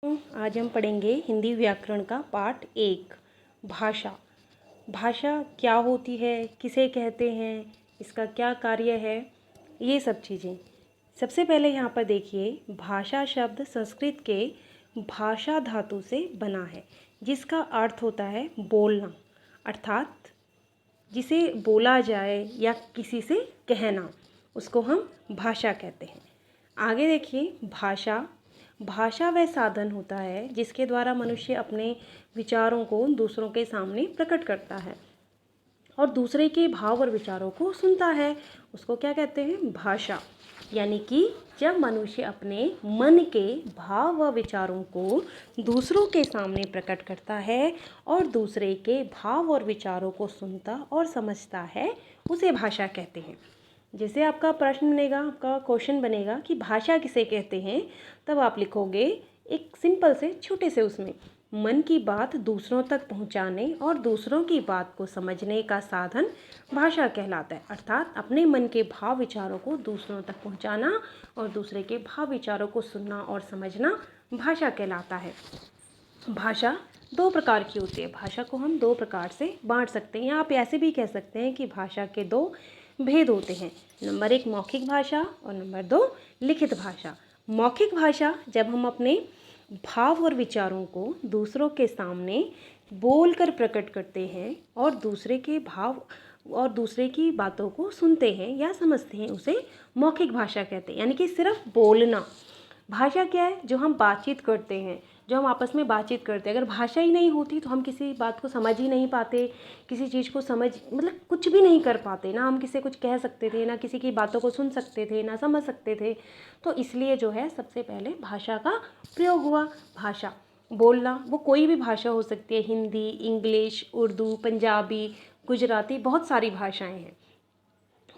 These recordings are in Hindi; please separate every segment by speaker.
Speaker 1: आज हम पढ़ेंगे हिंदी व्याकरण का पाठ 1 भाषा। भाषा क्या होती है, किसे कहते हैं, इसका क्या कार्य है, ये सब चीज़ें। सबसे पहले यहाँ पर देखिए, भाषा शब्द संस्कृत के भाषा धातु से बना है, जिसका अर्थ होता है बोलना, अर्थात जिसे बोला जाए या किसी से कहना, उसको हम भाषा कहते हैं। आगे देखिए, भाषा वह साधन होता है जिसके द्वारा मनुष्य अपने विचारों को दूसरों के सामने प्रकट करता है और दूसरे के भाव और विचारों को सुनता है। उसको क्या कहते हैं? भाषा। यानी कि जब मनुष्य अपने मन के भाव व विचारों को दूसरों के सामने प्रकट करता है और दूसरे के भाव और विचारों को सुनता और समझता है, उसे भाषा कहते हैं। जैसे आपका प्रश्न बनेगा, आपका क्वेश्चन बनेगा कि भाषा किसे कहते हैं, तब आप लिखोगे एक सिंपल से छोटे से उसमें मन की बात दूसरों तक पहुंचाने और दूसरों की बात को समझने का साधन भाषा कहलाता है। अर्थात अपने मन के भाव विचारों को दूसरों तक पहुंचाना और दूसरे के भाव विचारों को सुनना और समझना भाषा कहलाता है। भाषा 2 प्रकार की होती है। भाषा को हम 2 प्रकार से बांट सकते हैं, या आप ऐसे भी कह सकते हैं कि भाषा के 2 भेद होते हैं। नंबर 1 मौखिक भाषा और नंबर 2 लिखित भाषा। मौखिक भाषा जब हम अपने भाव और विचारों को दूसरों के सामने बोलकर प्रकट करते हैं और दूसरे के भाव और दूसरे की बातों को सुनते हैं या समझते हैं, उसे मौखिक भाषा कहते हैं। यानी कि सिर्फ बोलना। भाषा क्या है? जो हम बातचीत करते हैं, जो हम आपस में बातचीत करते हैं। अगर भाषा ही नहीं होती तो हम किसी बात को समझ ही नहीं पाते, किसी चीज़ को मतलब कुछ भी नहीं कर पाते। ना हम किसी कुछ कह सकते थे, ना किसी की बातों को सुन सकते थे, ना समझ सकते थे। तो इसलिए जो है सबसे पहले भाषा का प्रयोग हुआ। भाषा बोलना, वो कोई भी भाषा हो सकती है, हिंदी, इंग्लिश, उर्दू, पंजाबी, गुजराती, बहुत सारी भाषाएँ हैं,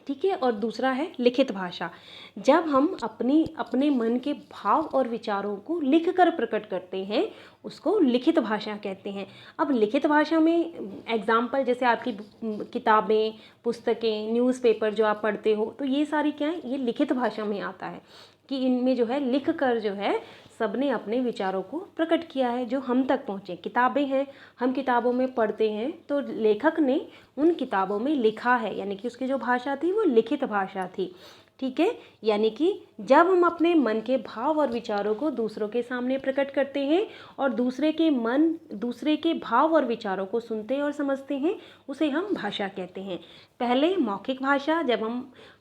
Speaker 1: ठीक है। और दूसरा है लिखित भाषा। जब हम अपने मन के भाव और विचारों को लिखकर प्रकट करते हैं, उसको लिखित भाषा कहते हैं। अब लिखित भाषा में एग्जाम्पल जैसे आपकी किताबें, पुस्तकें, न्यूज़पेपर जो आप पढ़ते हो, तो ये सारी क्या है? ये लिखित भाषा में आता है कि इनमें जो है लिख कर जो है सबने अपने विचारों को प्रकट किया है, जो हम तक पहुँचे। किताबें हैं, हम किताबों में पढ़ते हैं, तो लेखक ने उन किताबों में लिखा है, यानी कि उसकी जो भाषा थी वो लिखित भाषा थी, ठीक है। यानी कि जब हम अपने मन के भाव और विचारों को दूसरों के सामने प्रकट करते हैं और दूसरे के भाव और विचारों को सुनते और समझते हैं, उसे हम भाषा कहते हैं। पहले मौखिक भाषा, जब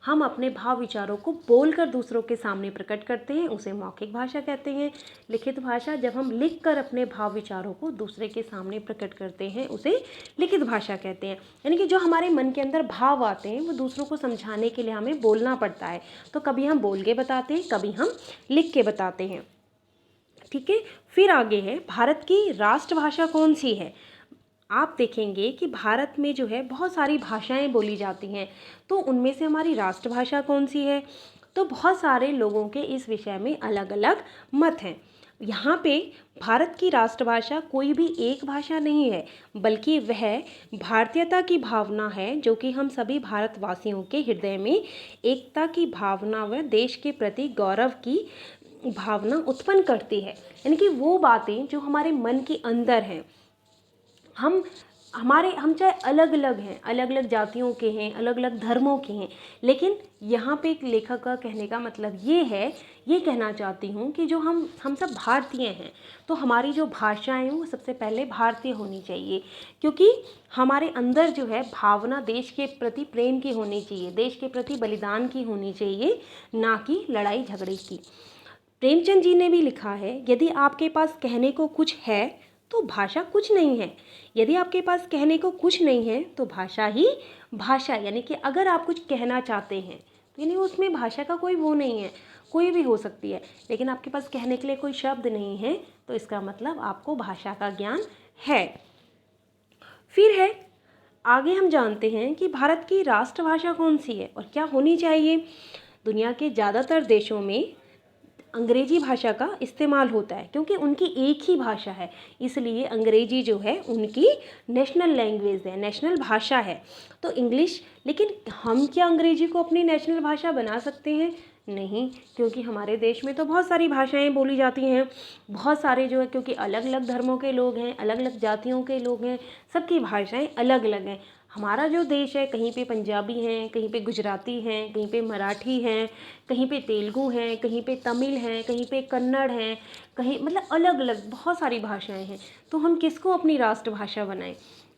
Speaker 1: हम अपने भाव विचारों को बोलकर दूसरों के सामने प्रकट करते हैं, उसे मौखिक भाषा कहते हैं। लिखित भाषा, जब हम लिखकर अपने भाव विचारों को दूसरे के सामने प्रकट करते हैं, उसे लिखित भाषा कहते हैं। यानी कि जो हमारे मन के अंदर भाव आते हैं, वो दूसरों को समझाने के लिए हमें बोलना पड़ता है। तो कभी हम बोल के बताते हैं, कभी हम लिख के बताते हैं, ठीक है। फिर आगे है, भारत की राष्ट्रभाषा कौन सी है? आप देखेंगे कि भारत में जो है बहुत सारी भाषाएं बोली जाती हैं, तो उनमें से हमारी राष्ट्रभाषा कौन सी है? तो बहुत सारे लोगों के इस विषय में अलग अलग मत हैं। यहाँ पे भारत की राष्ट्रभाषा कोई भी एक भाषा नहीं है, बल्कि वह भारतीयता की भावना है, जो कि हम सभी भारतवासियों के हृदय में एकता की भावना व देश के प्रति गौरव की भावना उत्पन्न करती है। यानी कि वो बातें जो हमारे मन के अंदर हैं, हम चाहे अलग अलग हैं, अलग अलग जातियों के हैं, अलग अलग धर्मों के हैं, लेकिन यहाँ पे एक लेखक का कहने का मतलब ये है, ये कहना चाहती हूँ कि जो हम सब भारतीय हैं, तो हमारी जो भाषाएं हैं वो सबसे पहले भारतीय होनी चाहिए, क्योंकि हमारे अंदर जो है भावना देश के प्रति प्रेम की होनी चाहिए, देश के प्रति बलिदान की होनी चाहिए, ना कि लड़ाई झगड़े की। प्रेमचंद जी ने भी लिखा है, यदि आपके पास कहने को कुछ है तो भाषा कुछ नहीं है। यदि आपके पास कहने को कुछ नहीं है तो भाषा ही भाषा। यानी कि अगर आप कुछ कहना चाहते हैं तो यानी उसमें भाषा का कोई वो नहीं है, कोई भी हो सकती है, लेकिन आपके पास कहने के लिए कोई शब्द नहीं है, तो इसका मतलब आपको भाषा का ज्ञान है। फिर है, आगे हम जानते हैं कि भारत की राष्ट्रभाषा कौन सी है और क्या होनी चाहिए। दुनिया के ज़्यादातर देशों में अंग्रेजी भाषा का इस्तेमाल होता है, क्योंकि उनकी एक ही भाषा है, इसलिए अंग्रेजी जो है उनकी नेशनल लैंग्वेज है, नेशनल भाषा है। तो इंग्लिश, लेकिन हम क्या अंग्रेजी को अपनी नेशनल भाषा बना सकते हैं? नहीं, क्योंकि हमारे देश में तो बहुत सारी भाषाएं बोली जाती हैं, बहुत सारे जो है, क्योंकि अलग अलग धर्मों के लोग हैं, अलग अलग जातियों के लोग हैं, सबकी भाषाएं अलग अलग हैं। हमारा जो देश है, कहीं पे पंजाबी हैं, कहीं पे गुजराती हैं, कहीं पे मराठी हैं, कहीं पे तेलुगु हैं, कहीं पे तमिल हैं, कहीं पे कन्नड़ हैं, कहीं मतलब अलग अलग बहुत सारी भाषाएं हैं। तो हम किसको अपनी राष्ट्रभाषा बनाएं?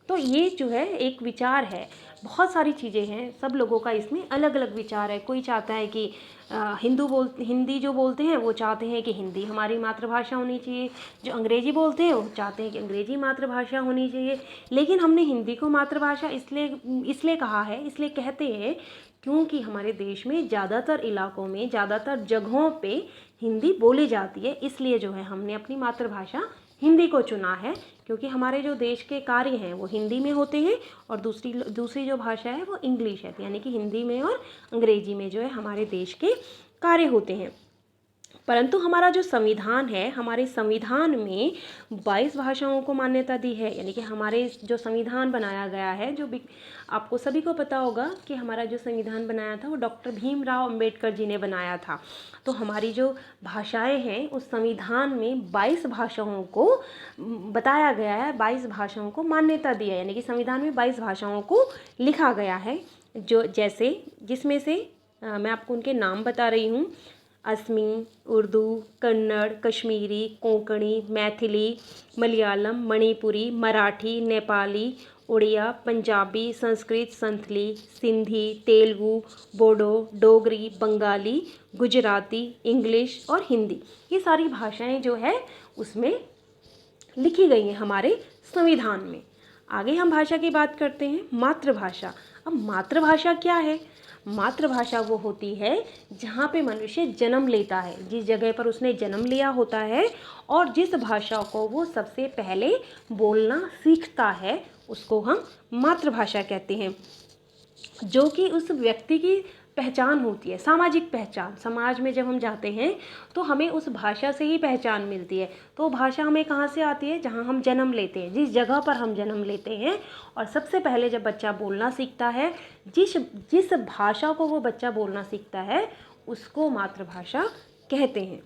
Speaker 1: तो ये जो है एक विचार है, बहुत सारी चीज़ें हैं, सब लोगों का इसमें अलग अलग विचार है। कोई चाहता है कि हिंदी जो बोलते हैं वो चाहते हैं कि हिंदी हमारी मातृभाषा होनी चाहिए, जो अंग्रेज़ी बोलते हैं वो चाहते हैं कि अंग्रेज़ी मातृभाषा होनी चाहिए। लेकिन हमने हिंदी को मातृभाषा इसलिए कहा है, इसलिए कहते हैं क्योंकि हमारे देश में ज़्यादातर इलाकों में, ज़्यादातर जगहों पे हिंदी बोली जाती है, इसलिए जो है हमने अपनी मातृभाषा हिंदी को चुना है। क्योंकि हमारे जो देश के कार्य हैं वो हिंदी में होते हैं, और दूसरी जो भाषा है वो इंग्लिश है, यानी कि हिंदी में और अंग्रेजी में जो है हमारे देश के कार्य होते हैं। परंतु हमारा जो संविधान है, हमारे संविधान में 22 भाषाओं को मान्यता दी है। यानी कि हमारे जो संविधान बनाया गया है, जो भी आपको सभी को पता होगा कि हमारा जो संविधान बनाया था वो डॉक्टर भीमराव अंबेडकर जी ने बनाया था। तो हमारी जो भाषाएं हैं उस संविधान में 22 भाषाओं को बताया गया है, 22 भाषाओं को मान्यता दी है। यानी कि संविधान में 22 भाषाओं को लिखा गया है, जिसमें से मैं आपको उनके नाम बता रही हूँ। असमी, उर्दू, कन्नड़, कश्मीरी, कोंकणी, मैथिली, मलयालम, मणिपुरी, मराठी, नेपाली, उड़िया, पंजाबी, संस्कृत, संथली, सिंधी, तेलुगु, बोडो, डोगरी, बंगाली, गुजराती, इंग्लिश और हिंदी। ये सारी भाषाएं जो है उसमें लिखी गई हैं हमारे संविधान में। आगे हम भाषा की बात करते हैं, मातृभाषा। अब मातृभाषा क्या है? मातृभाषा वो होती है जहाँ पे मनुष्य जन्म लेता है, जिस जगह पर उसने जन्म लिया होता है, और जिस भाषा को वो सबसे पहले बोलना सीखता है उसको हम मातृभाषा कहते हैं। जो कि उस व्यक्ति की पहचान होती है, सामाजिक पहचान। समाज में जब हम जाते हैं तो हमें उस भाषा से ही पहचान मिलती है। तो भाषा हमें कहाँ से आती है? जहाँ हम जन्म लेते हैं, जिस जगह पर हम जन्म लेते हैं। और सबसे पहले जब बच्चा बोलना सीखता है, जिस भाषा को वो बच्चा बोलना सीखता है उसको मातृभाषा कहते हैं।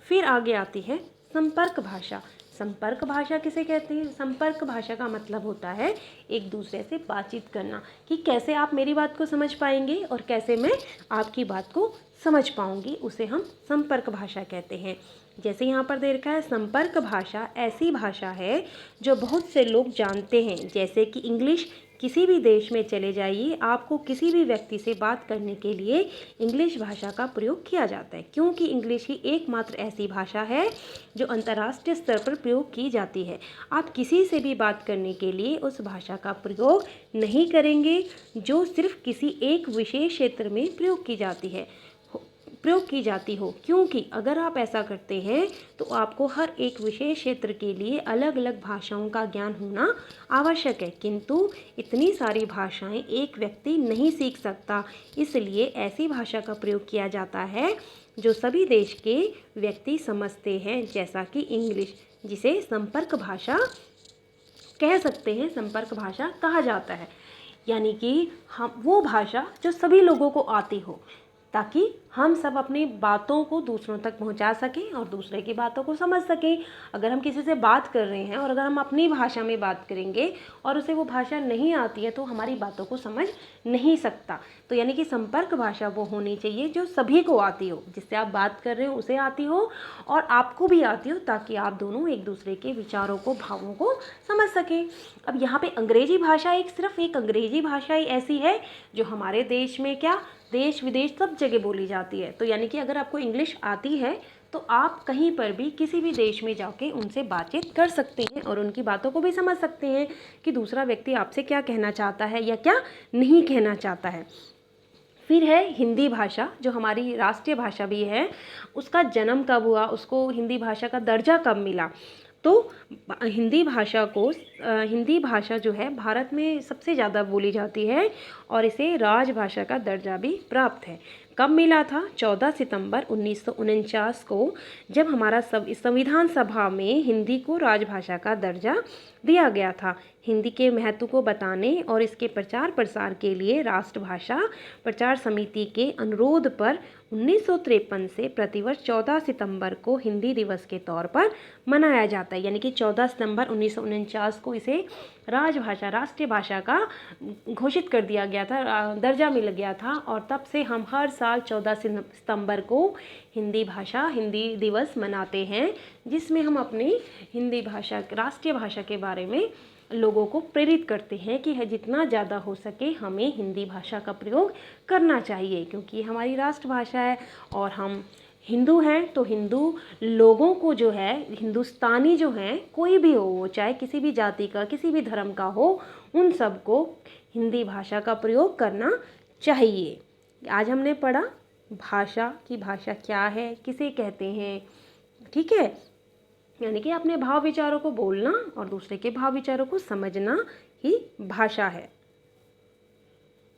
Speaker 1: फिर आगे आती है संपर्क भाषा। संपर्क भाषा किसे कहते हैं? संपर्क भाषा का मतलब होता है एक दूसरे से बातचीत करना, कि कैसे आप मेरी बात को समझ पाएंगे और कैसे मैं आपकी बात को समझ पाऊंगी, उसे हम संपर्क भाषा कहते हैं। जैसे यहाँ पर दे रखा है, संपर्क भाषा ऐसी भाषा है जो बहुत से लोग जानते हैं। जैसे कि इंग्लिश, किसी भी देश में चले जाइए, आपको किसी भी व्यक्ति से बात करने के लिए इंग्लिश भाषा का प्रयोग किया जाता है, क्योंकि इंग्लिश ही एकमात्र ऐसी भाषा है जो अंतर्राष्ट्रीय स्तर पर प्रयोग की जाती है। आप किसी से भी बात करने के लिए उस भाषा का प्रयोग नहीं करेंगे जो सिर्फ किसी एक विशेष क्षेत्र में प्रयोग की जाती हो, क्योंकि अगर आप ऐसा करते हैं तो आपको हर एक विशेष क्षेत्र के लिए अलग अलग भाषाओं का ज्ञान होना आवश्यक है। किंतु इतनी सारी भाषाएं एक व्यक्ति नहीं सीख सकता, इसलिए ऐसी भाषा का प्रयोग किया जाता है जो सभी देश के व्यक्ति समझते हैं, जैसा कि इंग्लिश, जिसे संपर्क भाषा कह सकते हैं, संपर्क भाषा कहा जाता है। यानी कि हम वो भाषा जो सभी लोगों को आती हो, ताकि हम सब अपनी बातों को दूसरों तक पहुंचा सकें और दूसरे की बातों को समझ सकें। अगर हम किसी से बात कर रहे हैं और अगर हम अपनी भाषा में बात करेंगे और उसे वो भाषा नहीं आती है तो हमारी बातों को समझ नहीं सकता। तो यानी कि संपर्क भाषा वो होनी चाहिए जो सभी को आती हो, जिससे आप बात कर रहे हो उसे आती हो और आपको भी आती हो, ताकि आप दोनों एक दूसरे के विचारों को, भावों को समझ सकें। अब यहाँ पे अंग्रेजी भाषा सिर्फ एक अंग्रेजी भाषा ही ऐसी है जो हमारे देश में देश विदेश सब जगह बोली जाती है। तो यानी कि अगर आपको इंग्लिश आती है तो आप कहीं पर भी किसी भी देश में जाके उनसे बातचीत कर सकते हैं और उनकी बातों को भी समझ सकते हैं कि दूसरा व्यक्ति आपसे क्या कहना चाहता है या क्या नहीं कहना चाहता है। फिर है हिंदी भाषा, जो हमारी राष्ट्रीय भाषा भी है। उसका जन्म कब हुआ, उसको हिंदी भाषा का दर्जा कब मिला? तो हिंदी भाषा जो है भारत में सबसे ज़्यादा बोली जाती है और इसे राजभाषा का दर्जा भी प्राप्त है। कब मिला था? 14 सितंबर 1949 को, जब हमारा संविधान सभा में हिंदी को राजभाषा का दर्जा दिया गया था। हिंदी के महत्व को बताने और इसके प्रचार प्रसार के लिए राष्ट्रभाषा प्रचार समिति के अनुरोध पर 1953 से प्रतिवर्ष 14 सितंबर को हिंदी दिवस के तौर पर मनाया जाता है। यानी कि 14 सितंबर 1949 को इसे राजभाषा, राष्ट्रीय भाषा का घोषित कर दिया गया था, दर्जा मिल गया था। और तब से हम हर साल 14 सितंबर को हिंदी दिवस मनाते हैं, जिसमें हम अपनी हिंदी भाषा, राष्ट्रीय भाषा के बारे में लोगों को प्रेरित करते हैं कि जितना ज़्यादा हो सके हमें हिंदी भाषा का प्रयोग करना चाहिए, क्योंकि ये हमारी राष्ट्रभाषा है और हम हिंदू हैं। तो हिंदू लोगों को जो है, हिंदुस्तानी जो हैं, कोई भी हो, वो चाहे किसी भी जाति का, किसी भी धर्म का हो, उन सबको हिंदी भाषा का प्रयोग करना चाहिए। आज हमने पढ़ा भाषा की भाषा क्या है, किसे कहते हैं, ठीक है। यानी कि अपने भाव विचारों को बोलना और दूसरे के भाव विचारों को समझना ही भाषा है।